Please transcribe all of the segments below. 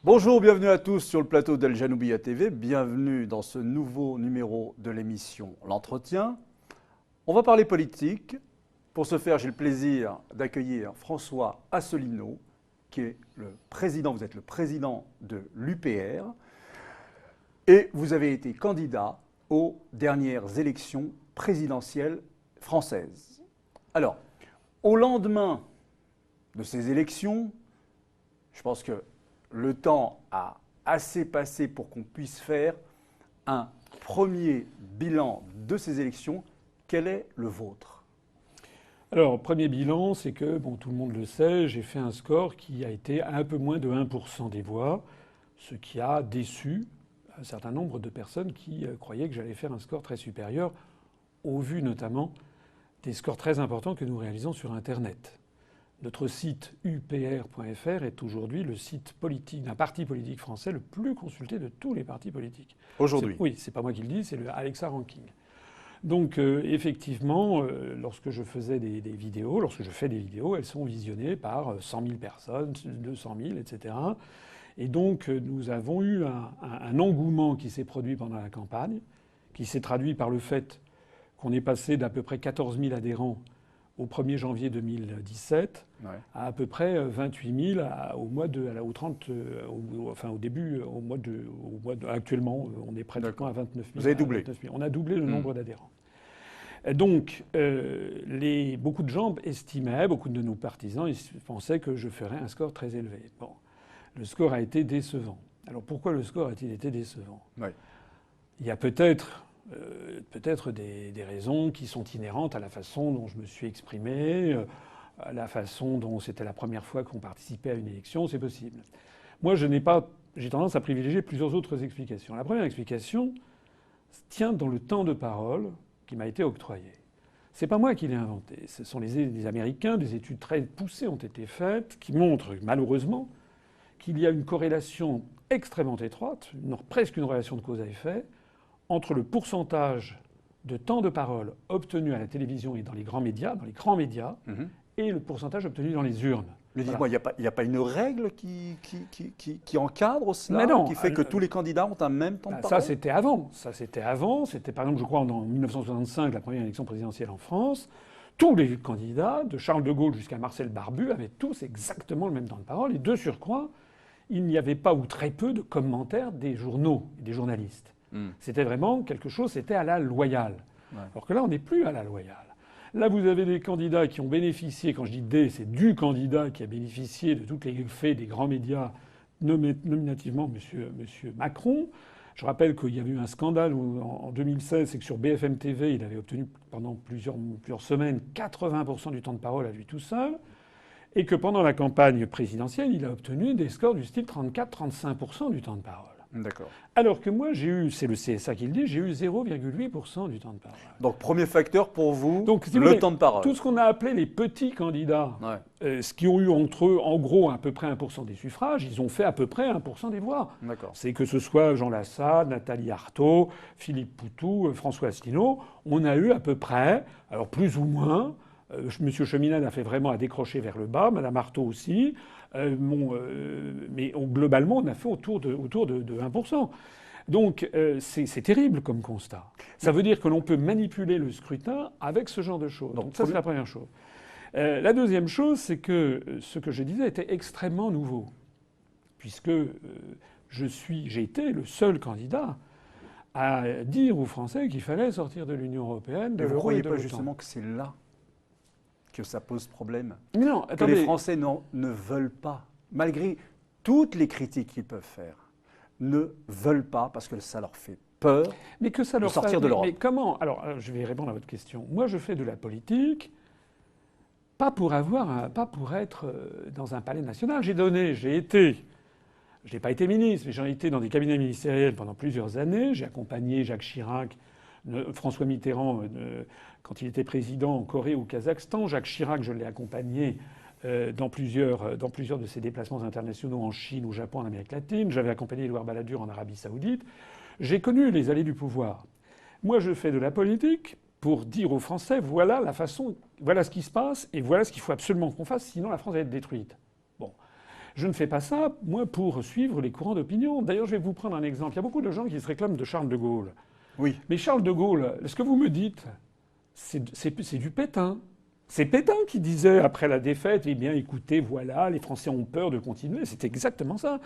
Bonjour, bienvenue à tous sur le plateau d'Al Janoubia TV. Bienvenue dans ce nouveau numéro de l'émission L'Entretien. On va parler politique. Pour ce faire, j'ai le plaisir d'accueillir François Asselineau, qui est le président, vous êtes le président de l'UPR, et vous avez été candidat aux dernières élections présidentielles françaises. Alors, au lendemain de ces élections, je pense que le temps a assez passé pour qu'on puisse faire un premier bilan de ces élections. Quel est le vôtre ? Alors, premier bilan, c'est que, tout le monde le sait, j'ai fait un score qui a été à un peu moins de 1% des voix, ce qui a déçu un certain nombre de personnes qui croyaient que j'allais faire un score très supérieur, au vu notamment des scores très importants que nous réalisons sur Internet. Notre site upr.fr est aujourd'hui le site politique d'un parti politique français le plus consulté de tous les partis politiques. Aujourd'hui ? Oui, c'est pas moi qui le dis, c'est le Alexa Ranking. Donc effectivement, lorsque je fais des vidéos, elles sont visionnées par 100 000 personnes, 200 000, etc. Et donc nous avons eu un engouement qui s'est produit pendant la campagne, qui s'est traduit par le fait qu'on est passé d'à peu près 14 000 adhérents au 1er janvier 2017 à peu près 28 000 actuellement, on est pratiquement à 29 000. Vous avez doublé. On a doublé le nombre d'adhérents. Donc, beaucoup de gens estimaient, beaucoup de nos partisans pensaient que je ferais un score très élevé. Bon, le score a été décevant. Alors pourquoi le score a-t-il été décevant ? Il y a peut-être des raisons qui sont inhérentes à la façon dont je me suis exprimé, à la façon dont c'était la première fois qu'on participait à une élection, c'est possible. Moi, j'ai tendance à privilégier plusieurs autres explications. La première explication tient dans le temps de parole qui m'a été octroyé. C'est pas moi qui l'ai inventé. Ce sont les Américains, des études très poussées ont été faites qui montrent malheureusement qu'il y a une corrélation extrêmement étroite, presque une relation de cause à effet, entre le pourcentage de temps de parole obtenu à la télévision et dans les grands médias, et le pourcentage obtenu dans les urnes. Mais dites-moi, il n'y a pas une règle qui encadre cela, qui fait que tous les candidats ont un même temps de parole ? Ça, c'était avant. C'était, par exemple, je crois, en 1965, la première élection présidentielle en France. Tous les candidats, de Charles de Gaulle jusqu'à Marcel Barbu, avaient tous exactement le même temps de parole. Et de surcroît, il n'y avait pas ou très peu de commentaires des journaux et des journalistes. C'était vraiment quelque chose, c'était à la loyale. Alors que là, on n'est plus à la loyale. Là, vous avez des candidats qui ont bénéficié, quand je dis des, c'est du candidat qui a bénéficié de tous les faits des grands médias, nominativement monsieur Macron. Je rappelle qu'il y avait eu un scandale en 2016, c'est que sur BFM TV, il avait obtenu pendant plusieurs semaines 80% du temps de parole à lui tout seul, et que pendant la campagne présidentielle, il a obtenu des scores du style 34-35% du temps de parole. D'accord. Alors que moi, c'est le CSA qui le dit, j'ai eu 0,8% du temps de parole. Donc, premier facteur pour vous, donc, le temps de parole. Tout ce qu'on a appelé les petits candidats, ce qui ont eu entre eux, en gros, à peu près 1% des suffrages, ils ont fait à peu près 1% des voix. D'accord. C'est que ce soit Jean Lassalle, Nathalie Arthaud, Philippe Poutou, François Asselineau, on a eu à peu près, alors plus ou moins, Monsieur Cheminade a fait vraiment à décrocher vers le bas, Madame Arthaud aussi. Mais globalement, on a fait autour de 1%. Donc c'est terrible comme constat. Ça veut dire que l'on peut manipuler le scrutin avec ce genre de choses. Donc ça, c'est la première chose. La deuxième chose, c'est que ce que je disais était extrêmement nouveau, puisque j'ai été le seul candidat à dire aux Français qu'il fallait sortir de l'Union européenne, de l'euro et de l'OTAN. Vous ne croyez pas justement que c'est là que ça pose problème ? Non, que les Français ne veulent pas, malgré toutes les critiques qu'ils peuvent faire, ne veulent pas parce que ça leur fait peur de sortir de l'Europe. Mais comment ? Alors, je vais répondre à votre question. Moi, je fais de la politique pas pour être dans un palais national. Je n'ai pas été ministre, mais j'en ai été dans des cabinets ministériels pendant plusieurs années. J'ai accompagné Jacques Chirac, François Mitterrand quand il était président en Corée ou au Kazakhstan. Jacques Chirac, je l'ai accompagné dans plusieurs de ses déplacements internationaux en Chine, au Japon, en Amérique latine. J'avais accompagné Édouard Balladur en Arabie saoudite. J'ai connu les allées du pouvoir. Moi, je fais de la politique pour dire aux Français, voilà la façon, voilà ce qui se passe et voilà ce qu'il faut absolument qu'on fasse, sinon la France va être détruite. Bon. Je ne fais pas ça, moi, pour suivre les courants d'opinion. D'ailleurs, je vais vous prendre un exemple. Il y a beaucoup de gens qui se réclament de Charles de Gaulle. Oui. Mais Charles de Gaulle, ce que vous me dites, c'est du Pétain. C'est Pétain qui disait, après la défaite, eh bien, écoutez, voilà, les Français ont peur de continuer. C'est exactement ça.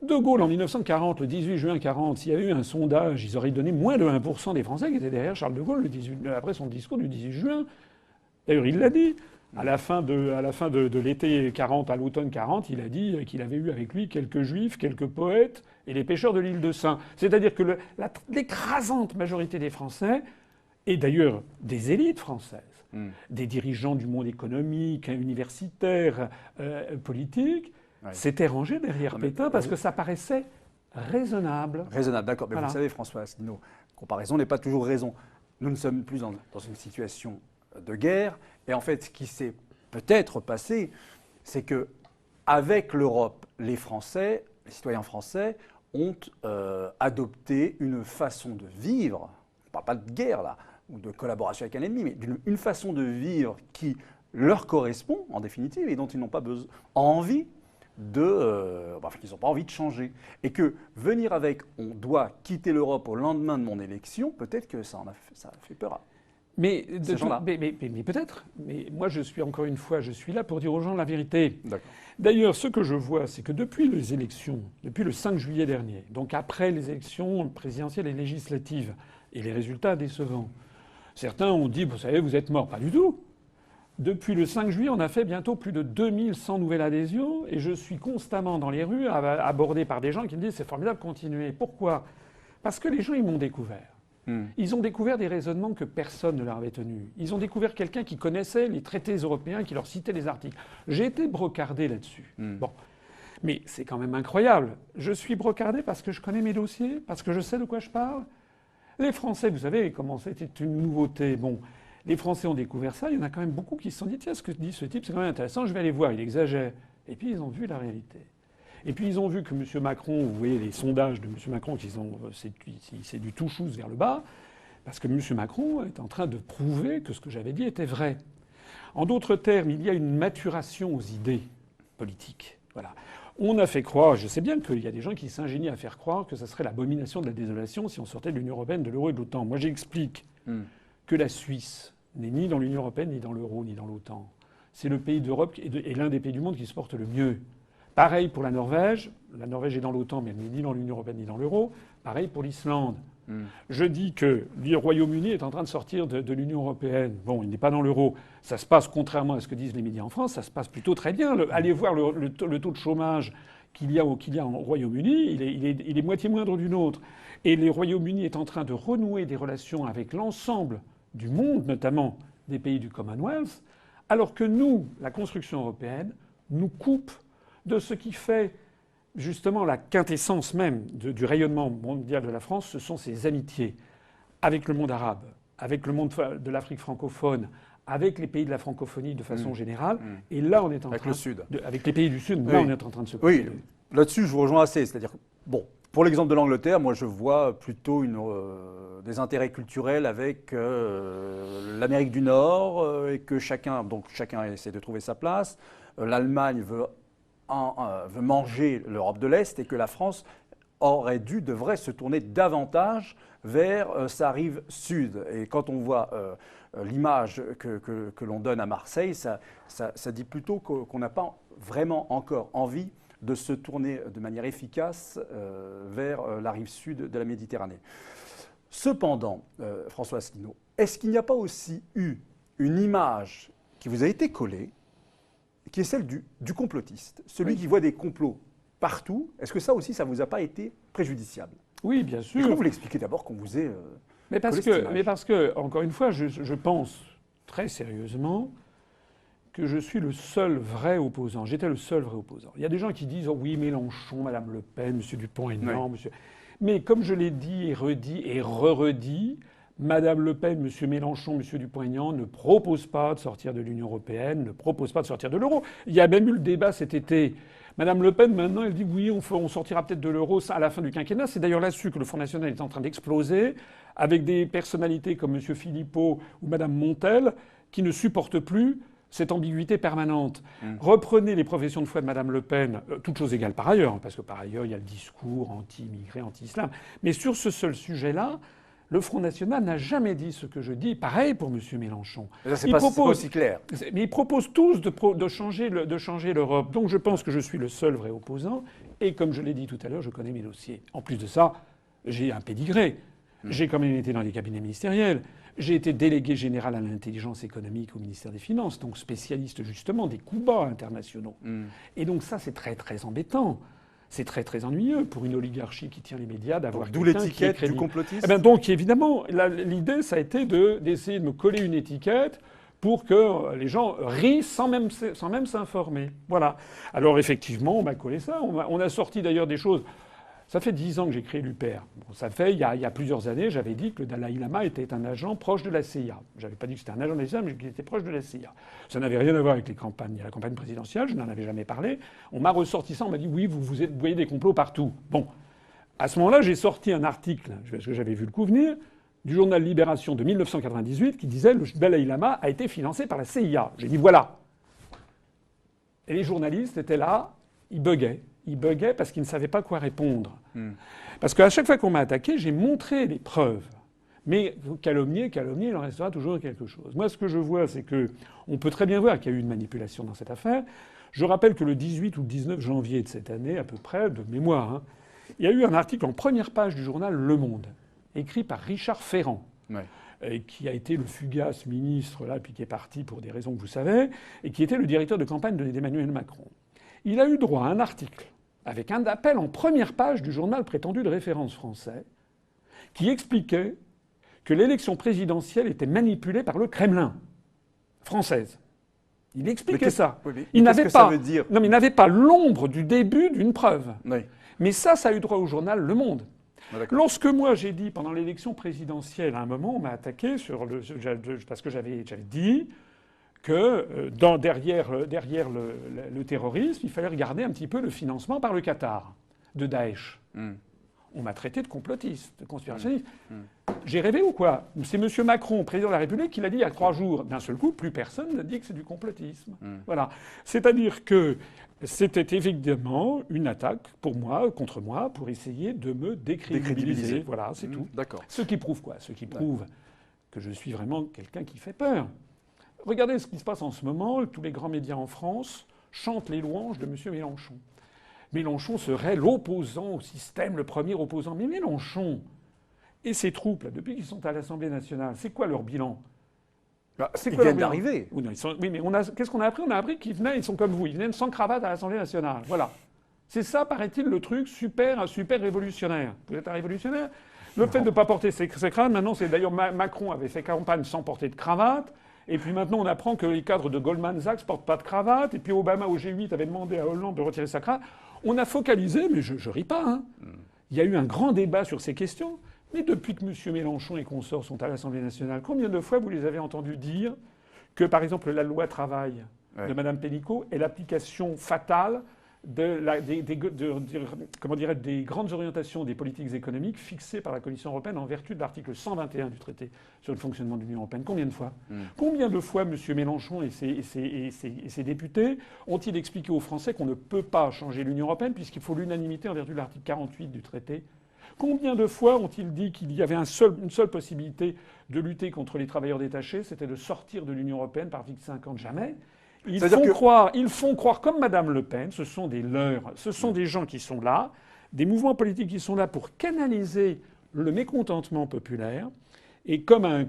De Gaulle, en 1940, le 18 juin 1940, s'il y avait eu un sondage, ils auraient donné moins de 1% des Français qui étaient derrière Charles de Gaulle après son discours du 18 juin. D'ailleurs, il l'a dit. À la fin de l'été 40, à l'automne 40, il a dit qu'il avait eu avec lui quelques juifs, quelques poètes et les pêcheurs de l'île de Sein. C'est-à-dire que l'écrasante majorité des Français, et d'ailleurs des élites françaises, des dirigeants du monde économique, universitaire, politique, s'étaient rangés derrière Pétain parce que ça paraissait raisonnable. Raisonnable, d'accord. Mais Voilà. vous savez, François Asselineau, comparaison n'est pas toujours raison. Nous ne sommes plus dans une situation de guerre. Et en fait, ce qui s'est peut-être passé, c'est que avec l'Europe, les Français, les citoyens français, ont adopté une façon de vivre. On ne parle pas de guerre là, ou de collaboration avec un ennemi, mais une façon de vivre qui leur correspond en définitive et dont ils n'ont pas envie qu'ils n'ont pas envie de changer. Et que venir avec « on doit quitter l'Europe au lendemain de mon élection », peut-être que ça a fait peur à Mais ces gens-là. Mais peut-être. Mais moi, encore une fois, je suis là pour dire aux gens la vérité. D'accord. D'ailleurs, ce que je vois, c'est que depuis les élections, depuis le 5 juillet dernier, donc après les élections présidentielles et législatives, et les résultats décevants, certains ont dit, vous savez, vous êtes morts. Pas du tout. Depuis le 5 juillet, on a fait bientôt plus de 2100 nouvelles adhésions et je suis constamment dans les rues abordé par des gens qui me disent c'est formidable, continuez. Pourquoi ? Parce que les gens, ils m'ont découvert. Ils ont découvert des raisonnements que personne ne leur avait tenus. Ils ont découvert quelqu'un qui connaissait les traités européens, qui leur citait les articles. J'ai été brocardé là-dessus. Bon. Mais c'est quand même incroyable. Je suis brocardé parce que je connais mes dossiers, parce que je sais de quoi je parle. Les Français, vous savez comment c'était une nouveauté. Bon. Les Français ont découvert ça, il y en a quand même beaucoup qui se sont dit tiens, ce que dit ce type, c'est quand même intéressant, je vais aller voir, il exagère. Et puis ils ont vu la réalité. Et puis ils ont vu que M. Macron, vous voyez les sondages de M. Macron, c'est du tout chousse vers le bas, parce que M. Macron est en train de prouver que ce que j'avais dit était vrai. En d'autres termes, il y a une maturation aux idées politiques. Voilà. On a fait croire, je sais bien qu'il y a des gens qui s'ingénient à faire croire que ça serait l'abomination de la désolation si on sortait de l'Union européenne, de l'euro et de l'OTAN. Moi j'explique que la Suisse n'est ni dans l'Union européenne, ni dans l'euro, ni dans l'OTAN. C'est le pays d'Europe et l'un des pays du monde qui se porte le mieux. Pareil pour la Norvège. La Norvège est dans l'OTAN, mais elle n'est ni dans l'Union européenne, ni dans l'euro. Pareil pour l'Islande. Je dis que le Royaume-Uni est en train de sortir de l'Union européenne. Bon, il n'est pas dans l'euro. Ça se passe, contrairement à ce que disent les médias en France, ça se passe plutôt très bien. Allez voir le taux de chômage qu'il y a au Royaume-Uni, il est moitié moindre du nôtre. Et le Royaume-Uni est en train de renouer des relations avec l'ensemble du monde, notamment des pays du Commonwealth, alors que nous, la construction européenne, nous coupe de ce qui fait justement la quintessence même du rayonnement mondial de la France, ce sont ses amitiés avec le monde arabe, avec le monde de l'Afrique francophone, avec les pays de la francophonie de façon générale. Et là, on est en avec le Sud. Avec les pays du Sud, là, on est en train de se couper. Oui, là-dessus, je vous rejoins assez. C'est-à-dire, bon, pour l'exemple de l'Angleterre, moi, je vois plutôt des intérêts culturels avec l'Amérique du Nord et que chacun essaie de trouver sa place. L'Allemagne veut manger l'Europe de l'Est et que la France devrait se tourner davantage vers sa rive sud. Et quand on voit l'image que l'on donne à Marseille, ça dit plutôt qu'on n'a pas vraiment encore envie de se tourner de manière efficace vers la rive sud de la Méditerranée. Cependant, François Asselineau, est-ce qu'il n'y a pas aussi eu une image qui vous a été collée, qui est celle du complotiste, celui qui voit des complots partout? Est-ce que ça aussi, ça ne vous a pas été préjudiciable? Oui, bien sûr. Comment vous l'expliquez d'abord qu'on vous ait mais parce que, encore une fois, je pense très sérieusement que je suis le seul vrai opposant. J'étais le seul vrai opposant. Il y a des gens qui disent oh oui, Mélenchon, Madame Le Pen, M. Dupont-Aignan, monsieur. Mais comme je l'ai dit et redit et re-redit, Madame Le Pen, Monsieur Mélenchon, Monsieur Dupont-Aignan ne proposent pas de sortir de l'Union européenne, ne proposent pas de sortir de l'euro. Il y a même eu le débat cet été. Madame Le Pen, maintenant, elle dit oui, on sortira peut-être de l'euro à la fin du quinquennat. C'est d'ailleurs là-dessus que le Front National est en train d'exploser, avec des personnalités comme Monsieur Philippot ou Madame Montel, qui ne supportent plus cette ambiguïté permanente. Reprenez les professions de foi de Madame Le Pen, toutes choses égales par ailleurs, parce que par ailleurs, il y a le discours anti-immigré, anti-islam. Mais sur ce seul sujet-là, le Front National n'a jamais dit ce que je dis. Pareil pour M. Mélenchon. C'est pas aussi clair. Mais ils proposent tous de changer l'Europe. Donc je pense que je suis le seul vrai opposant. Et comme je l'ai dit tout à l'heure, je connais mes dossiers. En plus de ça, j'ai un pédigré. J'ai quand même été dans les cabinets ministériels. J'ai été délégué général à l'intelligence économique au ministère des Finances, donc spécialiste justement des coups bas internationaux. Et donc ça, c'est très très embêtant. C'est très très ennuyeux pour une oligarchie qui tient les médias d'avoir d'où l'étiquette du complotiste. Eh ben donc évidemment, l'idée ça a été d'essayer de me coller une étiquette pour que les gens rient sans même s'informer. Voilà. Alors effectivement, on m'a collé ça. On a sorti d'ailleurs des choses. Ça fait 10 ans que j'ai créé l'UPR. Bon, ça fait, il y a plusieurs années, j'avais dit que le Dalai Lama était un agent proche de la CIA. J'avais pas dit que c'était un agent de la CIA, mais qu'il était proche de la CIA. Ça n'avait rien à voir avec les campagnes. La campagne présidentielle, je n'en avais jamais parlé. On m'a ressorti ça, on m'a dit oui, vous voyez des complots partout. Bon. À ce moment-là, j'ai sorti un article, parce que j'avais vu le coup venir, du journal Libération de 1998 qui disait le Dalai Lama a été financé par la CIA. J'ai dit voilà. Et les journalistes étaient là, ils buguaient. Ils buguaient parce qu'ils ne savaient pas quoi répondre. Parce qu'à chaque fois qu'on m'a attaqué, j'ai montré les preuves. Mais calomnier, il en restera toujours quelque chose. Moi, ce que je vois, c'est que on peut très bien voir qu'il y a eu une manipulation dans cette affaire. Je rappelle que le 18 ou le 19 janvier de cette année, à peu près, de mémoire, il y a eu un article en première page du journal Le Monde, écrit par Richard Ferrand, qui a été le fugace ministre, là, puis qui est parti pour des raisons que vous savez, et qui était le directeur de campagne d'Emmanuel Macron. Il a eu droit à un article avec un appel en première page du journal prétendu de référence français, qui expliquait que l'élection présidentielle était manipulée par le Kremlin française. Il expliquait ça. Il n'avait pas, non, mais il n'avait pas l'ombre du début d'une preuve. Mais ça a eu droit au journal Le Monde. Lorsque moi j'ai dit pendant l'élection présidentielle, à un moment, on m'a attaqué parce que j'avais dit que derrière le terrorisme, il fallait regarder un petit peu le financement par le Qatar de Daesh. On m'a traité de complotiste, de conspirationniste. J'ai rêvé ou quoi? C'est M. Macron, président de la République, qui l'a dit il y a 3 jours. D'un seul coup, plus personne ne dit que c'est du complotisme. Voilà. C'est-à-dire que c'était évidemment une attaque contre moi, pour essayer de me décrédibiliser. Voilà, c'est tout. D'accord. Ce qui prouve quoi? Ce qui prouve que je suis vraiment quelqu'un qui fait peur. Regardez ce qui se passe en ce moment. Tous les grands médias en France chantent les louanges de M. Mélenchon. Mélenchon serait l'opposant au système, le premier opposant. Mais Mélenchon et ses troupes, là, depuis qu'ils sont à l'Assemblée nationale, c'est quoi leur bilan? Ils viennent d'arriver. Oui, mais qu'est-ce qu'on a appris? On a appris qu'ils venaient, ils sont comme vous, ils viennent sans cravate à l'Assemblée nationale. Voilà. C'est ça, paraît-il, le truc super révolutionnaire. Vous êtes un révolutionnaire? Le fait de ne pas porter ses cravates, maintenant, c'est d'ailleurs Macron avait fait campagne sans porter de cravate. Et puis maintenant, on apprend que les cadres de Goldman Sachs ne portent pas de cravate. Et puis Obama, au G8, avait demandé à Hollande de retirer sa cravate. On a focalisé, mais je ris pas. Il y a eu un grand débat sur ces questions. Mais depuis que M. Mélenchon et consorts sont à l'Assemblée nationale, combien de fois vous les avez entendus dire que, par exemple, la loi travail de Mme Pénicaud est l'application fatale des grandes orientations des politiques économiques fixées par la Commission européenne en vertu de l'article 121 du traité sur le fonctionnement de l'Union européenne? Combien de fois? Combien de fois M. Mélenchon et ses députés ont-ils expliqué aux Français qu'on ne peut pas changer l'Union européenne puisqu'il faut l'unanimité en vertu de l'article 48 du traité? Combien de fois ont-ils dit qu'il y avait une seule possibilité de lutter contre les travailleurs détachés, c'était de sortir de l'Union européenne par article 50? Jamais. Ils font croire, comme Mme Le Pen, ce sont des leurs, ce sont des gens qui sont là, des mouvements politiques qui sont là pour canaliser le mécontentement populaire et comme un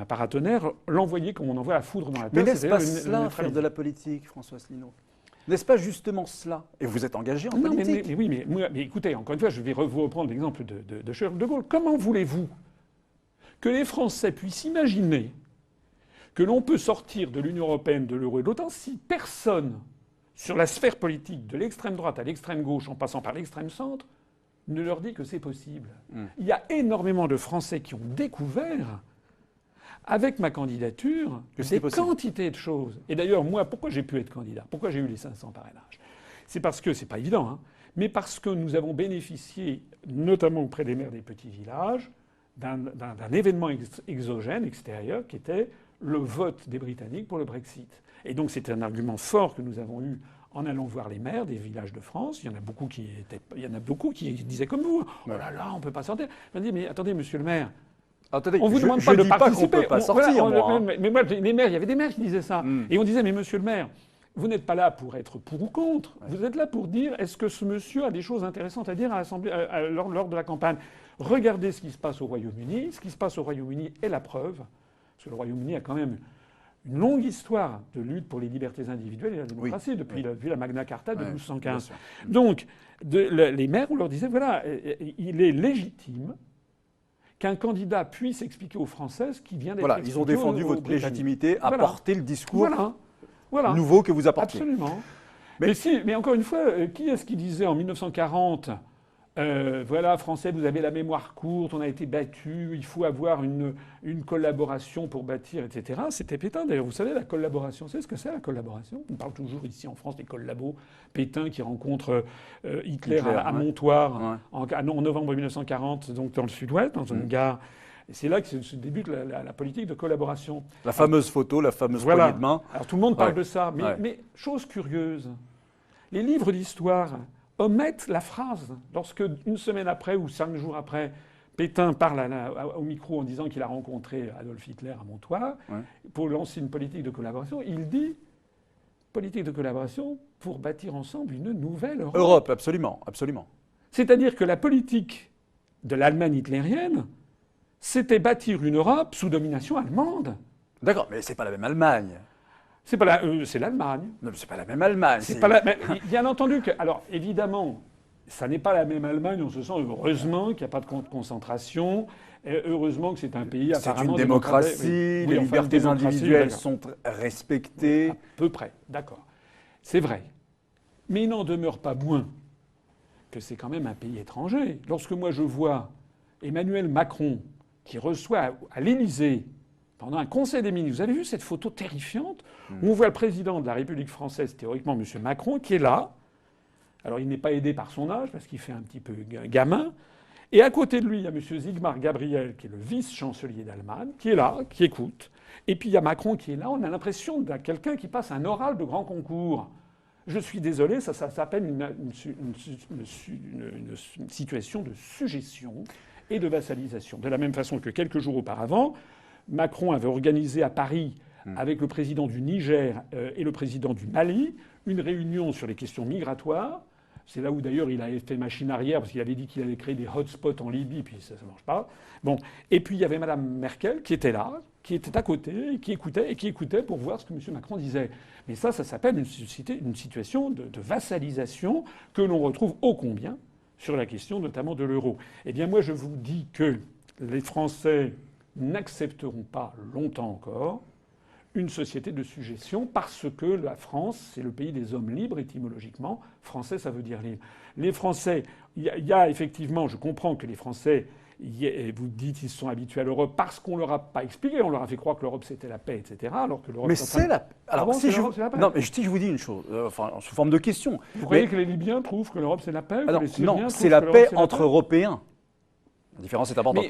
paratonnerre, l'envoyer comme on envoie la foudre dans la tête. Mais n'est-ce pas cela, faire de la politique, François Asselineau? N'est-ce pas justement cela? Et vous êtes engagé en politique. Mais écoutez, encore une fois, je vais vous reprendre l'exemple de Charles de Gaulle. Comment voulez-vous que les Français puissent imaginer que l'on peut sortir de l'Union européenne, de l'euro et de l'OTAN si personne, sur la sphère politique, de l'extrême droite à l'extrême gauche, en passant par l'extrême centre, ne leur dit que c'est possible. Il y a énormément de Français qui ont découvert, avec ma candidature, des quantités de choses. Et d'ailleurs, moi, pourquoi j'ai pu être candidat? Pourquoi j'ai eu les 500 parrainages? C'est parce que, c'est pas évident, hein, mais parce que nous avons bénéficié, notamment auprès des maires des petits villages, d'un événement exogène, extérieur, qui était le vote des Britanniques pour le Brexit. Et donc c'était un argument fort que nous avons eu en allant voir les maires des villages de France. Il y en a beaucoup qui disaient comme vous, oh là là, on ne peut pas sortir. Je me dis, mais attendez, monsieur le maire, attendez, on vous demande pas de participer. On peut pas sortir, moi. Mais moi, les maires, il y avait des maires qui disaient ça. Et on disait, mais monsieur le maire, vous n'êtes pas là pour être pour ou contre. Ouais. Vous êtes là pour dire, est-ce que ce monsieur a des choses intéressantes à dire à l'Assemblée lors de la campagne? Regardez ce qui se passe au Royaume-Uni. Ce qui se passe au Royaume-Uni est la preuve. Parce que le Royaume-Uni a quand même une longue histoire de lutte pour les libertés individuelles et la démocratie depuis la Magna Carta de 1215. Donc, les maires, on leur disait, voilà, il est légitime qu'un candidat puisse expliquer aux Français ce qui vient d'être expliqué. Ils ont défendu votre légitimité à porter le discours nouveau que vous apportez. Absolument. Mais encore une fois, qui est-ce qui disait en 1940 voilà, Français, vous avez la mémoire courte, on a été battus, il faut avoir une collaboration pour bâtir, etc. C'était Pétain, d'ailleurs. Vous savez, la collaboration, c'est ce que c'est, la collaboration? On parle toujours ici en France des collabos. Pétain qui rencontre Hitler à Montoire en novembre 1940, donc dans le sud-ouest, dans une gare. Et c'est là que se débute la politique de collaboration. La fameuse photo, la fameuse poignée de main. Alors tout le monde parle de ça. Mais chose curieuse, les livres d'histoire omettent la phrase. Lorsque, une semaine après ou 5 jours après, Pétain parle au micro en disant qu'il a rencontré Adolf Hitler à Montoire pour lancer une politique de collaboration, il dit politique de collaboration pour bâtir ensemble une nouvelle Europe. Europe, absolument, absolument. C'est-à-dire que la politique de l'Allemagne hitlérienne, c'était bâtir une Europe sous domination allemande. D'accord, mais c'est pas la même Allemagne. C'est l'Allemagne. Non, mais c'est pas la même Allemagne. Mais bien entendu que, alors évidemment, ça n'est pas la même Allemagne. On se sent heureusement qu'il n'y a pas de concentration. Et heureusement que c'est un pays apparemment c'est une démocratie. Les libertés individuelles sont respectées. À peu près, d'accord. C'est vrai. Mais il n'en demeure pas moins que c'est quand même un pays étranger. Lorsque moi je vois Emmanuel Macron qui reçoit à l'Élysée pendant un conseil des ministres. Vous avez vu cette photo terrifiante où on voit le président de la République française, théoriquement M. Macron, qui est là. Alors il n'est pas aidé par son âge parce qu'il fait un petit peu gamin. Et à côté de lui, il y a M. Sigmar Gabriel, qui est le vice-chancelier d'Allemagne, qui est là, qui écoute. Et puis il y a Macron qui est là. On a l'impression de quelqu'un qui passe un oral de grand concours. Je suis désolé, ça s'appelle une situation de suggestion et de vassalisation. De la même façon que quelques jours auparavant, Macron avait organisé à Paris, avec le président du Niger et le président du Mali, une réunion sur les questions migratoires. C'est là où d'ailleurs il a fait machine arrière, parce qu'il avait dit qu'il allait créer des hotspots en Libye, puis ça ne marche pas. Bon. Et puis il y avait Mme Merkel qui était là, qui était à côté, et qui écoutait pour voir ce que M. Macron disait. Mais ça s'appelle une situation de vassalisation que l'on retrouve ô combien sur la question notamment de l'euro. Eh bien moi je vous dis que les Français n'accepteront pas longtemps encore une société de suggestion parce que la France, c'est le pays des hommes libres étymologiquement. Français, ça veut dire libre. Les Français, il y a effectivement, je comprends que les Français, vous dites qu'ils se sont habitués à l'Europe parce qu'on leur a pas expliqué, on leur a fait croire que l'Europe c'était la paix, etc. Alors que l'Europe. Mais c'est la. Alors si je vous dis une chose, sous forme de question. Vous croyez que les Libyens trouvent que l'Europe c'est la paix? Non, c'est la paix entre Européens. La différence est importante.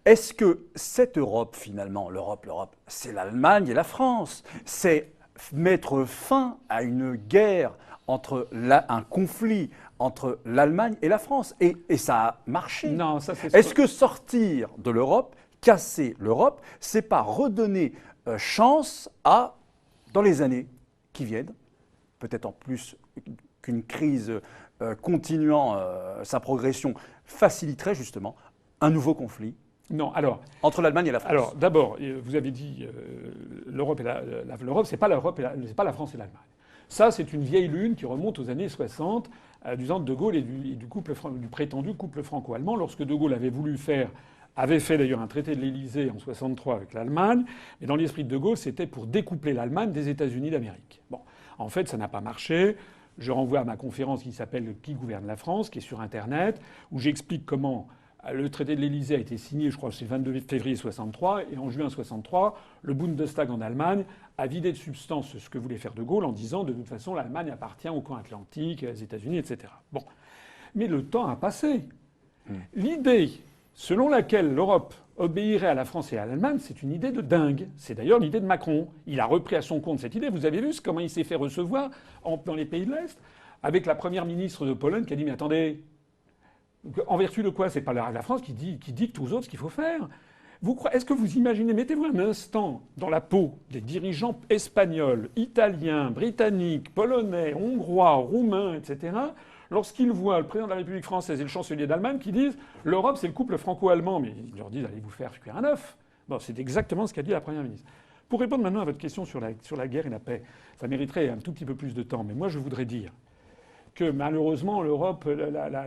Est-ce que cette Europe, finalement, l'Europe, c'est l'Allemagne et la France? C'est mettre fin à une guerre, un conflit entre l'Allemagne et la France. Et ça a marché. Non, ça c'est. Est-ce que sortir de l'Europe, casser l'Europe, c'est pas redonner chance dans les années qui viennent, peut-être en plus qu'une crise continuant sa progression faciliterait justement un nouveau conflit? Non, alors entre l'Allemagne et la France. Alors d'abord, vous avez dit l'Europe, c'est pas c'est pas la France et l'Allemagne. Ça, c'est une vieille lune qui remonte aux années 60 du temps de De Gaulle et du prétendu couple franco-allemand. Lorsque De Gaulle avait fait d'ailleurs un traité de l'Élysée en 63 avec l'Allemagne, mais dans l'esprit de De Gaulle, c'était pour découpler l'Allemagne des États-Unis d'Amérique. Bon, en fait, ça n'a pas marché. Je renvoie à ma conférence qui s'appelle « Qui gouverne la France ?», qui est sur Internet, où j'explique comment le traité de l'Élysée a été signé, je crois que c'est le 22 février 63, et en juin 63, le Bundestag en Allemagne a vidé de substance ce que voulait faire De Gaulle en disant de toute façon l'Allemagne appartient au camp atlantique, aux États-Unis, etc. Bon. Mais le temps a passé. L'idée selon laquelle l'Europe obéirait à la France et à l'Allemagne, c'est une idée de dingue. C'est d'ailleurs l'idée de Macron. Il a repris à son compte cette idée. Vous avez vu comment il s'est fait recevoir dans les pays de l'Est, avec la première ministre de Pologne qui a dit « Mais attendez, en vertu de quoi? C'est pas la France qui dicte aux autres ce qu'il faut faire. Est-ce que vous imaginez, mettez-vous un instant dans la peau des dirigeants espagnols, italiens, britanniques, polonais, hongrois, roumains, etc., lorsqu'ils voient le président de la République française et le chancelier d'Allemagne qui disent « L'Europe, c'est le couple franco-allemand », mais ils leur disent « Allez vous faire cuire un œuf ». Bon, c'est exactement ce qu'a dit la Première ministre. Pour répondre maintenant à votre question sur la guerre et la paix, ça mériterait un tout petit peu plus de temps, mais moi je voudrais dire que malheureusement, l'Europe,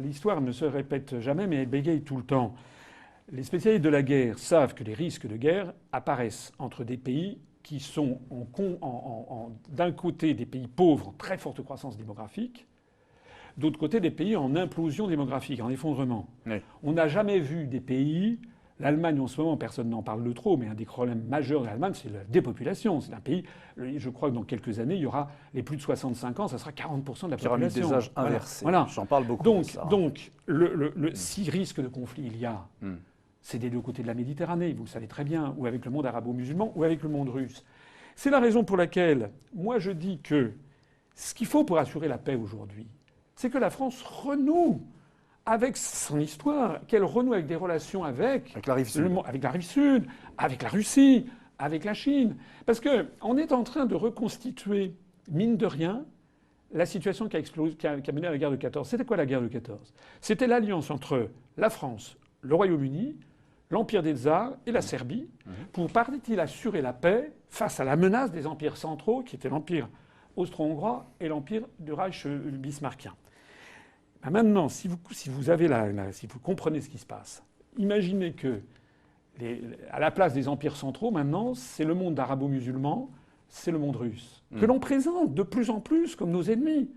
l'histoire ne se répète jamais, mais elle bégaye tout le temps. Les spécialistes de la guerre savent que les risques de guerre apparaissent entre des pays qui sont d'un côté des pays pauvres, en très forte croissance démographique, d'autre côté des pays en implosion démographique, en effondrement. Oui. On n'a jamais vu des pays... L'Allemagne, en ce moment, personne n'en parle de trop, mais un des problèmes majeurs de l'Allemagne, c'est la dépopulation. C'est un pays, je crois que dans quelques années, il y aura les plus de 65 ans, ça sera 40% de la population. Pyramide des âges inversés. Voilà. J'en parle beaucoup. Donc, si risque de conflit il y a, c'est des deux côtés de la Méditerranée, vous le savez très bien, ou avec le monde arabo-musulman, ou avec le monde russe. C'est la raison pour laquelle, moi, je dis que ce qu'il faut pour assurer la paix aujourd'hui, c'est que la France renoue avec son histoire, qu'elle renoue avec des relations avec la rive sud, avec la Russie, avec la Chine. Parce qu'on est en train de reconstituer, mine de rien, la situation qui a mené à la guerre de 14. C'était quoi la guerre de 14 ? C'était l'alliance entre la France, le Royaume-Uni, l'Empire des Tsars et la Serbie, pour, paraît-il, assurer la paix face à la menace des empires centraux, qui étaient l'Empire austro-hongrois et l'Empire du Reich bismarckien. Maintenant, si vous comprenez ce qui se passe, imaginez que à la place des empires centraux, maintenant, c'est le monde arabo-musulman, c'est le monde russe, que l'on présente de plus en plus comme nos ennemis.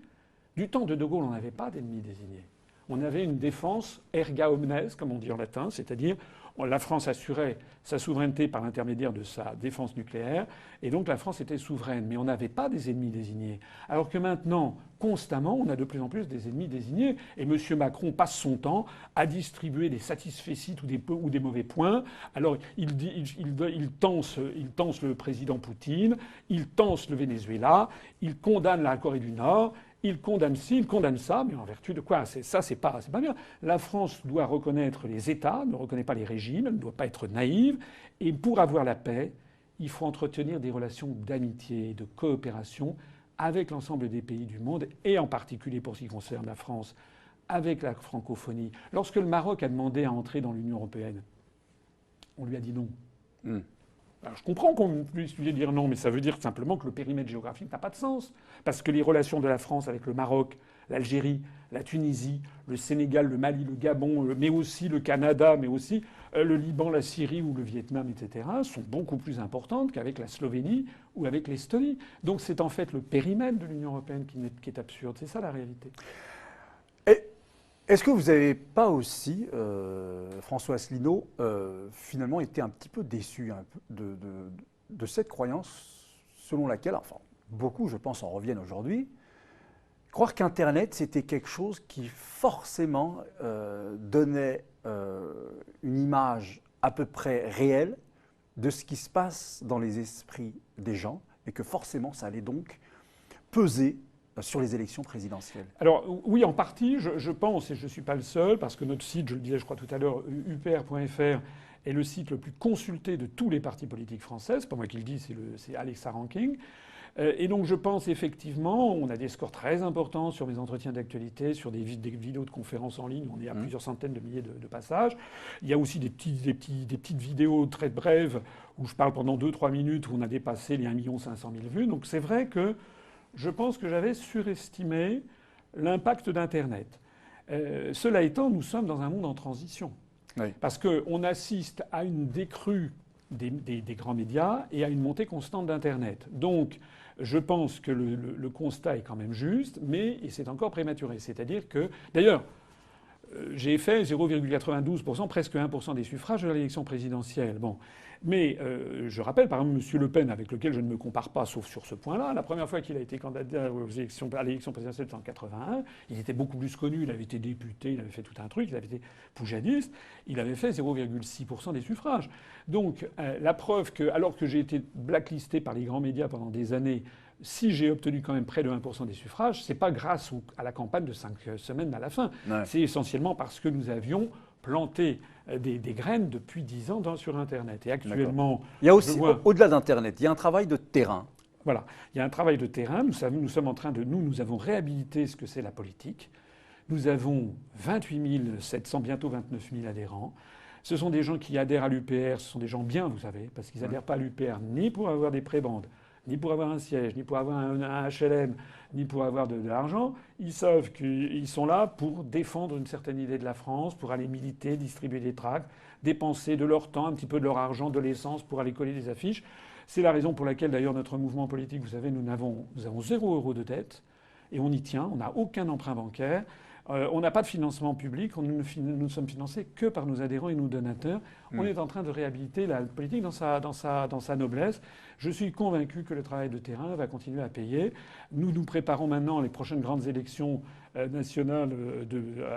Du temps de De Gaulle, on n'avait pas d'ennemis désignés. On avait une défense erga omnes, comme on dit en latin, c'est-à-dire la France assurait sa souveraineté par l'intermédiaire de sa défense nucléaire, et donc la France était souveraine. Mais on n'avait pas des ennemis désignés. Alors que maintenant, constamment, on a de plus en plus des ennemis désignés. Et M. Macron passe son temps à distribuer des satisfecit ou des mauvais points. Alors il tense le président Poutine, il tense le Venezuela, il condamne la Corée du Nord. Il condamne ci, il condamne ça, mais en vertu de quoi? C'est pas bien. La France doit reconnaître les États, ne reconnaît pas les régimes, elle ne doit pas être naïve. Et pour avoir la paix, il faut entretenir des relations d'amitié, de coopération avec l'ensemble des pays du monde, et en particulier pour ce qui concerne la France, avec la francophonie. Lorsque le Maroc a demandé à entrer dans l'Union européenne, on lui a dit non. Alors, je comprends qu'on puisse lui dire non, mais ça veut dire simplement que le périmètre géographique n'a pas de sens. Parce que les relations de la France avec le Maroc, l'Algérie, la Tunisie, le Sénégal, le Mali, le Gabon, mais aussi le Canada, mais aussi le Liban, la Syrie ou le Vietnam, etc., sont beaucoup plus importantes qu'avec la Slovénie ou avec l'Estonie. Donc c'est en fait le périmètre de l'Union européenne qui est absurde. C'est ça la réalité. Est-ce que vous n'avez pas aussi, François Asselineau, finalement été un petit peu déçu de cette croyance selon laquelle, enfin, beaucoup, je pense, en reviennent aujourd'hui, croire qu'Internet, c'était quelque chose qui forcément donnait une image à peu près réelle de ce qui se passe dans les esprits des gens, et que forcément, ça allait donc peser sur les élections présidentielles? Alors oui, en partie, je pense, et je ne suis pas le seul, parce que notre site, je le disais je crois tout à l'heure, upr.fr, est le site le plus consulté de tous les partis politiques français. C'est pas moi qui le dis, c'est Alexa Ranking. Et donc je pense effectivement, on a des scores très importants sur mes entretiens d'actualité, sur des vidéos de conférences en ligne, on est à plusieurs centaines de milliers de passages. Il y a aussi des petites vidéos très brèves où je parle pendant 2-3 minutes, où on a dépassé les 1 500 000 vues. Donc c'est vrai que je pense que j'avais surestimé l'impact d'Internet. Cela étant, nous sommes dans un monde en transition. Oui. Parce qu'on assiste à une décrue des grands médias et à une montée constante d'Internet. Donc, je pense que le constat est quand même juste, mais c'est encore prématuré. C'est-à-dire que, d'ailleurs, j'ai fait 0,92%, presque 1% des suffrages de l'élection présidentielle. Bon. Mais je rappelle, par exemple, M. Le Pen, avec lequel je ne me compare pas, sauf sur ce point-là, la première fois qu'il a été candidat à l'élection présidentielle, c'était en 81, il était beaucoup plus connu, il avait été député, il avait fait tout un truc, il avait été poujadiste, il avait fait 0,6% des suffrages. Donc la preuve que, alors que j'ai été blacklisté par les grands médias pendant des années, si j'ai obtenu quand même près de 1% des suffrages, c'est pas grâce à la campagne de 5 semaines à la fin. Ouais. C'est essentiellement parce que nous avions planté des graines depuis 10 ans sur Internet. Et actuellement... Il y a aussi, au-delà d'Internet, il y a un travail de terrain. Voilà. Il y a un travail de terrain. Nous sommes en train de... Nous avons réhabilité ce que c'est la politique. Nous avons 28 700, bientôt 29 000 adhérents. Ce sont des gens qui adhèrent à l'UPR. Ce sont des gens bien, vous savez, parce qu'ils n'adhèrent pas à l'UPR ni pour avoir des prébendes, ni pour avoir un siège, ni pour avoir un HLM, ni pour avoir de l'argent. Ils savent qu'ils sont là pour défendre une certaine idée de la France, pour aller militer, distribuer des tracts, dépenser de leur temps, un petit peu de leur argent, de l'essence pour aller coller des affiches. C'est la raison pour laquelle, d'ailleurs, notre mouvement politique, vous savez, nous avons 0 € de dette et on y tient. On n'a aucun emprunt bancaire. On n'a pas de financement public. Nous ne sommes financés que par nos adhérents et nos donateurs. On est en train de réhabiliter la politique dans sa noblesse. Je suis convaincu que le travail de terrain va continuer à payer. Nous nous préparons maintenant les prochaines grandes élections nationales.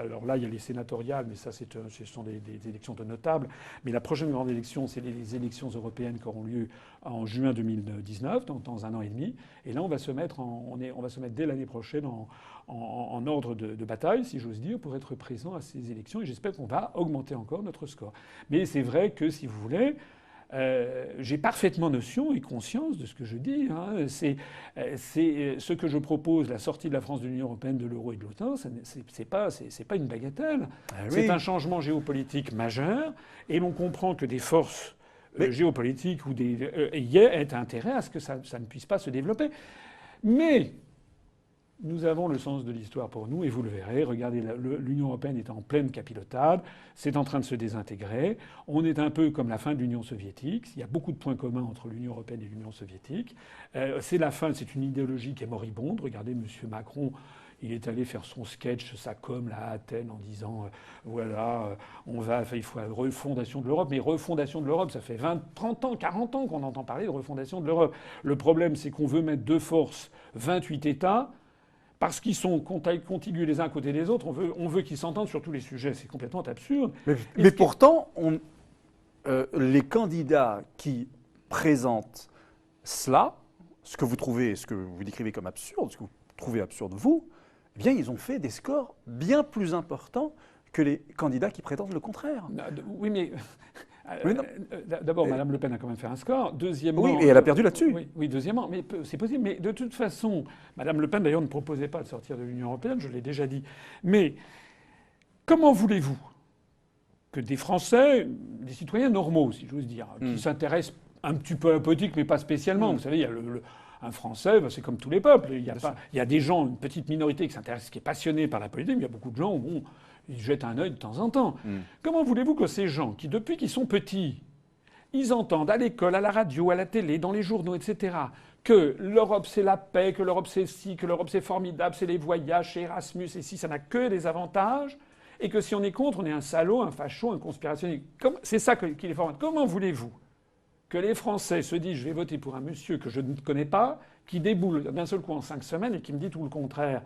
Alors là, il y a les sénatoriales, mais ça, ce sont des élections de notables. Mais la prochaine grande élection, c'est les élections européennes qui auront lieu en juin 2019, dans 1 an et demi. Et là, on va se mettre dès l'année prochaine en ordre de bataille, si j'ose dire, pour être présent à ces élections. Et j'espère qu'on va augmenter encore notre score. Mais c'est vrai que, si vous voulez, j'ai parfaitement notion et conscience de ce que je dis. Hein. C'est ce que je propose, la sortie de la France de l'Union européenne, de l'euro et de l'OTAN, c'est pas une bagatelle. Ah, oui. C'est un changement géopolitique majeur. Et l'on comprend que des forces géopolitiques ou aient intérêt à ce que ça ne puisse pas se développer. Mais nous avons le sens de l'histoire pour nous, et vous le verrez. Regardez, l'Union européenne est en pleine capilotade, c'est en train de se désintégrer. On est un peu comme la fin de l'Union soviétique. Il y a beaucoup de points communs entre l'Union européenne et l'Union soviétique. C'est la fin, c'est une idéologie qui est moribonde. Regardez, M. Macron, il est allé faire son sketch, sa com là, à Athènes, en disant il faut la refondation de l'Europe. Mais refondation de l'Europe, ça fait 20, 30 ans, 40 ans qu'on entend parler de refondation de l'Europe. Le problème, c'est qu'on veut mettre de force 28 États. Parce qu'ils sont contigus les uns à côté des autres, on veut qu'ils s'entendent sur tous les sujets. C'est complètement absurde. Mais pourtant, les candidats qui présentent cela, ce que vous décrivez comme absurde, ce que vous trouvez absurde vous, eh bien, ils ont fait des scores bien plus importants que les candidats qui prétendent le contraire. Oui, mais... D'abord, Mme Le Pen a quand même fait un score. Deuxièmement, oui, et elle a perdu là-dessus. Oui, deuxièmement, mais c'est possible. Mais de toute façon, Mme Le Pen, d'ailleurs, ne proposait pas de sortir de l'Union européenne, je l'ai déjà dit. Mais comment voulez-vous que des Français, des citoyens normaux, si j'ose dire, qui s'intéressent un petit peu à la politique, mais pas spécialement. Vous savez, il y a un Français, c'est comme tous les peuples. Il y a des gens, une petite minorité qui s'intéresse, qui est passionnée par la politique, mais il y a beaucoup de gens, ils jettent un œil de temps en temps. Comment voulez-vous que ces gens, qui depuis qu'ils sont petits, ils entendent à l'école, à la radio, à la télé, dans les journaux, etc., que l'Europe c'est la paix, que l'Europe c'est ci, que l'Europe c'est formidable, c'est les voyages, c'est Erasmus, et si ça n'a que des avantages, et que si on est contre, on est un salaud, un facho, un conspirationniste. C'est ça qui les forme. Comment voulez-vous que les Français se disent « je vais voter pour un monsieur que je ne connais pas », qui déboule d'un seul coup en 5 semaines et qui me dit tout le contraire.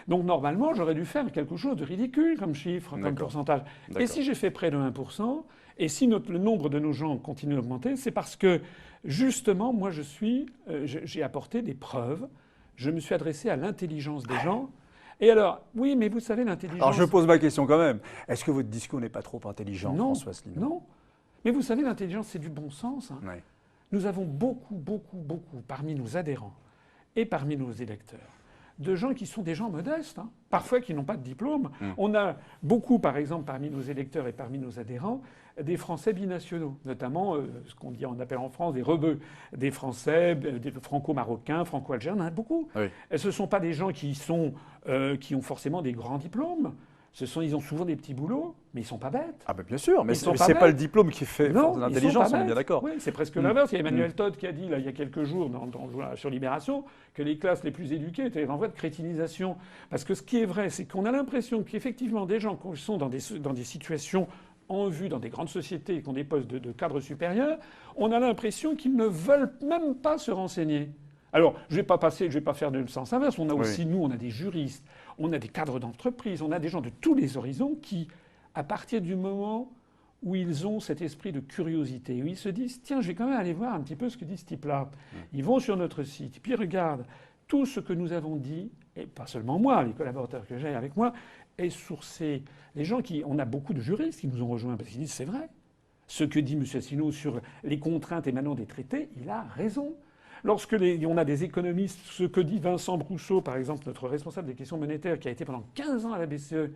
Donc normalement, j'aurais dû faire quelque chose de ridicule comme chiffre, comme pourcentage. Et si j'ai fait près de 1%, et si le nombre de nos gens continue d'augmenter, c'est parce que justement, moi j'ai apporté des preuves, je me suis adressé à l'intelligence des gens. Et alors, oui, mais vous savez, l'intelligence... Alors je pose ma question quand même. Est-ce que votre discours n'est pas trop intelligent, François Asselineau ? Non. Mais vous savez, l'intelligence, c'est du bon sens. Hein. Ouais. Nous avons beaucoup, parmi nos adhérents et parmi nos électeurs, de gens qui sont des gens modestes, hein, parfois qui n'ont pas de diplôme. On a beaucoup, par exemple, parmi nos électeurs et parmi nos adhérents, des Français binationaux, notamment ce on appelle en France des rebeux, des Français, des franco-marocains, franco-algériens, on en a beaucoup. Oui. Et ce ne sont pas des gens qui ont forcément des grands diplômes. Ils ont souvent des petits boulots, mais ils ne sont pas bêtes. Ah ben bien sûr, mais Ils sont ce pas n'est pas bêtes. le diplôme qui fait force de Non, ils sont l'intelligence, pas on est bien bêtes. d'accord. Oui, c'est presque l'inverse. Il y a Emmanuel Todd qui a dit, là, il y a quelques jours, sur Libération, que les classes les plus éduquées étaient en voie de crétinisation. Parce que ce qui est vrai, c'est qu'on a l'impression qu'effectivement, des gens qui sont dans des situations en vue, dans des grandes sociétés, qui ont des postes de cadres supérieurs, on a l'impression qu'ils ne veulent même pas se renseigner. Alors, je ne vais pas faire de sens inverse. On a aussi, nous, on a des juristes, on a des cadres d'entreprise, on a des gens de tous les horizons qui, à partir du moment où ils ont cet esprit de curiosité, où ils se disent « Tiens, je vais quand même aller voir un petit peu ce que dit ce type-là ». Ils vont sur notre site, puis ils regardent tout ce que nous avons dit, et pas seulement moi, les collaborateurs que j'ai avec moi, est sourcé. Les gens on a beaucoup de juristes qui nous ont rejoints parce qu'ils disent « C'est vrai. Ce que dit M. Asselineau sur les contraintes émanant des traités, il a raison ». Lorsque on a des économistes, ce que dit Vincent Brousseau, par exemple, notre responsable des questions monétaires, qui a été pendant 15 ans à la BCE,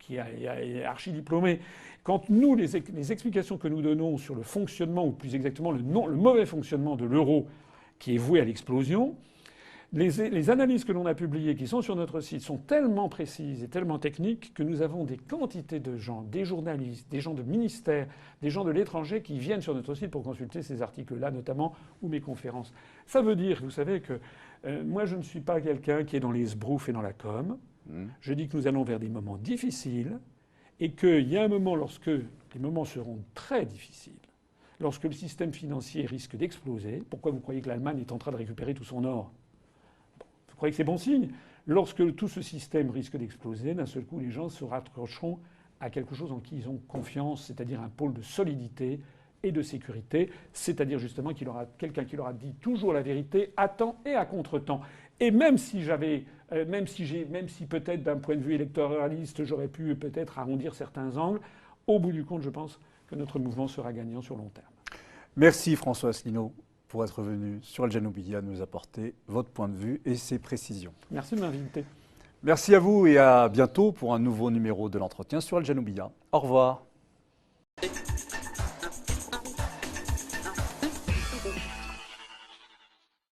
qui est archi-diplômé, quand nous, les explications que nous donnons sur le fonctionnement, ou plus exactement le mauvais fonctionnement de l'euro, qui est voué à l'explosion, les analyses que l'on a publiées, qui sont sur notre site, sont tellement précises et tellement techniques que nous avons des quantités de gens, des journalistes, des gens de ministères, des gens de l'étranger qui viennent sur notre site pour consulter ces articles-là, notamment, ou mes conférences. Ça veut dire, vous savez, que moi, je ne suis pas quelqu'un qui est dans les sbroufs et dans la com. Je dis que nous allons vers des moments difficiles et qu'il y a un moment, lorsque les moments seront très difficiles, lorsque le système financier risque d'exploser. Pourquoi vous croyez que l'Allemagne est en train de récupérer tout son or ? Vous croyez que c'est bon signe ? Lorsque tout ce système risque d'exploser, d'un seul coup, les gens se raccrocheront à quelque chose en qui ils ont confiance, c'est-à-dire un pôle de solidité et de sécurité, c'est-à-dire justement qu'il y aura quelqu'un qui leur a dit toujours la vérité à temps et à contre-temps. Et même si peut-être d'un point de vue électoraliste, j'aurais pu peut-être arrondir certains angles, au bout du compte, je pense que notre mouvement sera gagnant sur long terme. Merci François Asselineau pour être venu sur Al Janoubia nous apporter votre point de vue et ses précisions. Merci de m'inviter. Merci à vous et à bientôt pour un nouveau numéro de l'entretien sur Al Janoubia. Au revoir.